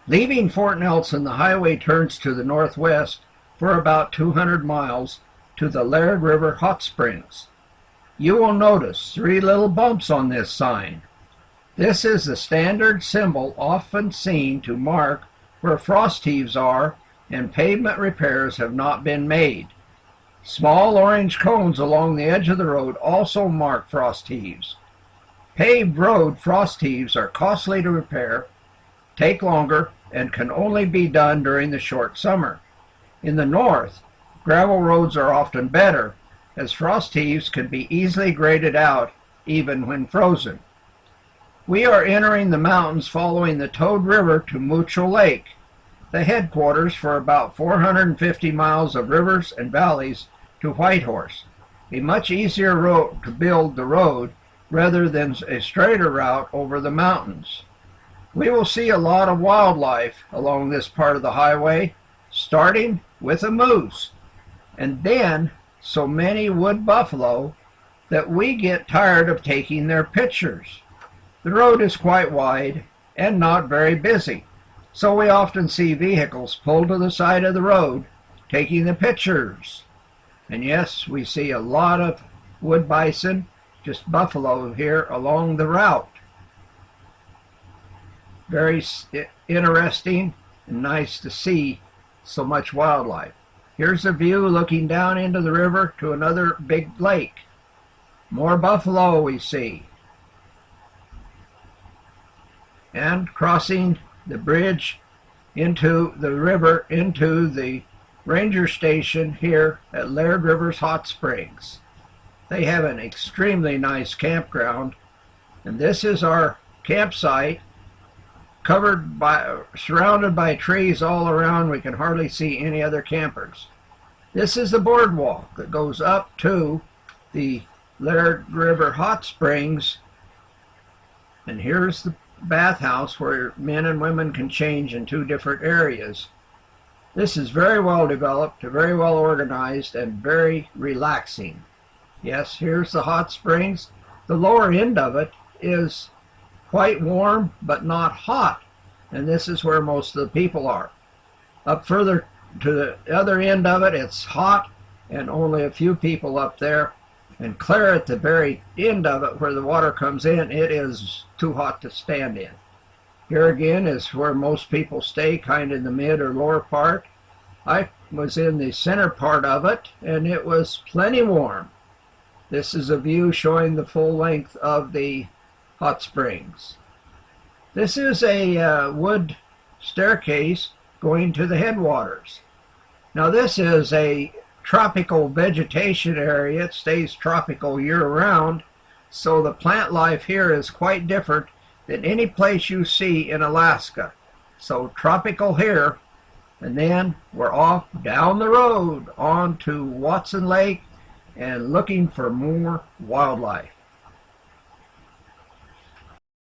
Leaving Fort Nelson, the highway turns to the northwest for about 200 miles to the Laird River hot springs. You will notice 3 little bumps on this sign. This is the standard symbol often seen to mark where frost heaves are and pavement repairs have not been made. Small orange cones along the edge of the road also mark frost heaves. Paved road frost heaves are costly to repair, take longer, and can only be done during the short summer. In the north, gravel roads are often better, as frost heaves can be easily graded out even when frozen. We are entering the mountains following the Toad River to Mucho Lake, the headquarters for about 450 miles of rivers and valleys to Whitehorse, a much easier road to build the road rather than a straighter route over the mountains. We will see a lot of wildlife along this part of the highway, starting with a moose, and then so many wood buffalo that we get tired of taking their pictures. The road is quite wide and not very busy, so we often see vehicles pulled to the side of the road taking the pictures. And yes, we see a lot of wood bison, just buffalo here along the route. Very interesting and nice to see so much wildlife. Here's a view looking down into the river to another big lake. More buffalo we see. And crossing the bridge into the river, into the ranger station here at Laird River's Hot Springs. They have an extremely nice campground, and this is our campsite, surrounded by trees all around. We can hardly see any other campers. This is the boardwalk that goes up to the Laird River Hot Springs, and here's the bathhouse where men and women can change in 2 different areas. This is very well developed, very well organized, and very relaxing. Yes, here's the hot springs. The lower end of it is quite warm but not hot, and this is where most of the people are. Up further to the other end of it, it's hot and only a few people up there, and clear at the very end of it where the water comes in, it is too hot to stand in. Here again is where most people stay, kind of in the mid or lower part. I was in the center part of it, and it was plenty warm. This is a view showing the full length of the hot springs. This is a wood staircase going to the headwaters. Now this is a tropical vegetation area. It stays tropical year-round, so the plant life here is quite different than any place you see in Alaska. So tropical here, and then we're off down the road on to Watson Lake and looking for more wildlife.